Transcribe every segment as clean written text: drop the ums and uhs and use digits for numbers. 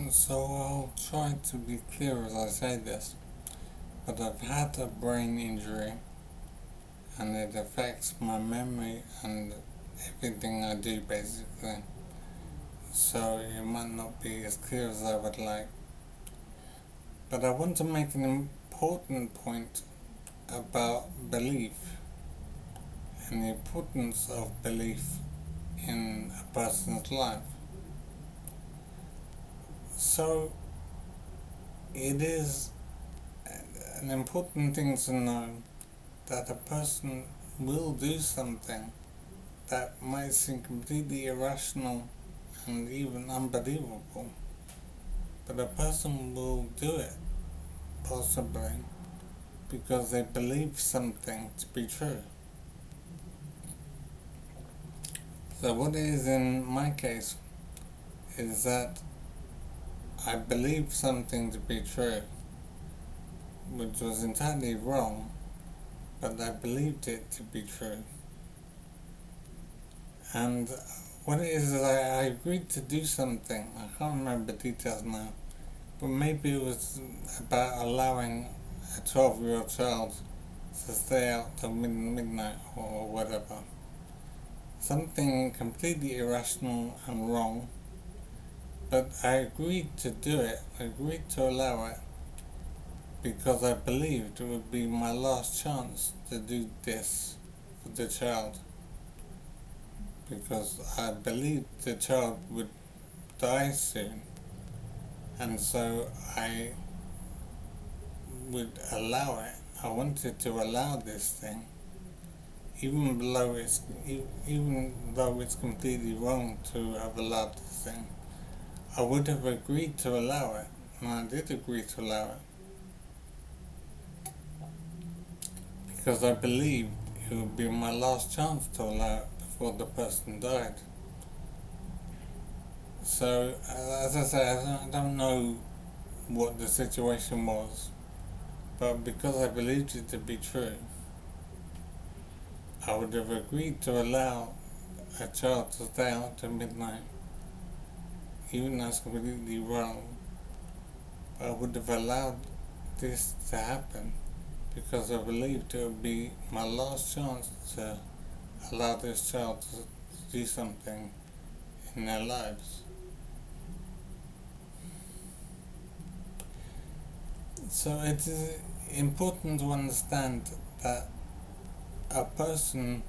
So I'll try to be clear as I say this, but I've had a brain injury and it affects my memory and everything I do basically. So it might not be as clear as I would like. But I want to make an important point about belief and the importance of belief in a person's life. So it is an important thing to know that a person will do something that might seem completely irrational and even unbelievable, but a person will do it, possibly, because they believe something to be true. So what is in my case is that I believed something to be true, which was entirely wrong, but I believed it to be true. And what it is I agreed to do something. I can't remember the details now, but maybe it was about allowing a 12-year-old child to stay out till midnight or whatever. Something completely irrational and wrong, but I agreed to do it, I agreed to allow it, because I believed it would be my last chance to do this for the child. Because I believed the child would die soon, and so I would allow it. I wanted to allow this thing, even though it's completely wrong to have allowed this thing. I would have agreed to allow it, and I did agree to allow it, because I believed it would be my last chance to allow it before the person died. So, as I say, I don't know what the situation was, but because I believed it to be true, I would have agreed to allow a child to stay out till midnight, even though it's completely wrong. I would have allowed this to happen because I believed it would be my last chance to allow this child to do something in their lives. So it is important to understand that a person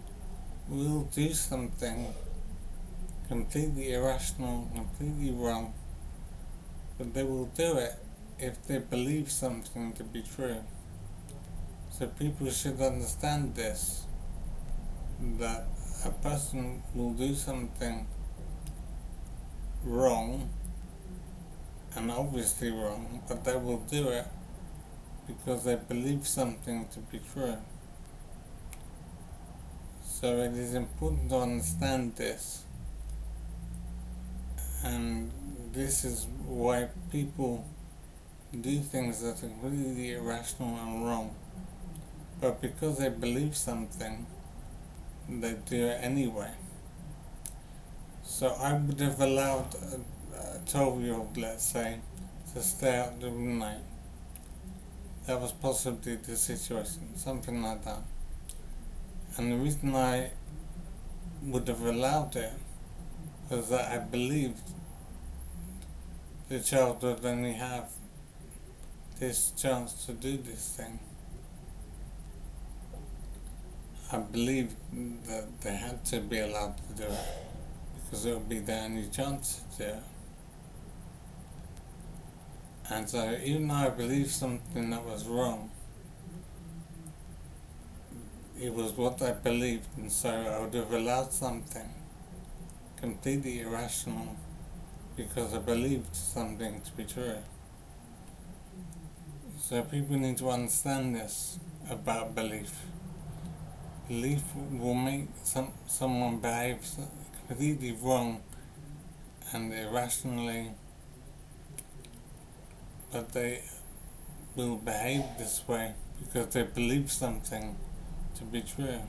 will do something completely irrational, completely wrong, but they will do it if they believe something to be true. So people should understand this, that a person will do something wrong, and obviously wrong, but they will do it because they believe something to be true. So it is important to understand this, and this is why people do things that are completely irrational and wrong, but because they believe something, they do it anyway. So I would have allowed a 12-year-old, let's say, to stay out the night. That was possibly the situation, something like that. And the reason I would have allowed it was that I believed the child would only have this chance to do this thing. I believed that they had to be allowed to do it because it would be their only chance to do it. And so even though I believed something that was wrong, it was what I believed, and so I would have allowed something completely irrational because I believed something to be true. So people need to understand this about belief. Belief will make someone behave completely wrong and irrationally, but they will behave this way because they believe something to be true.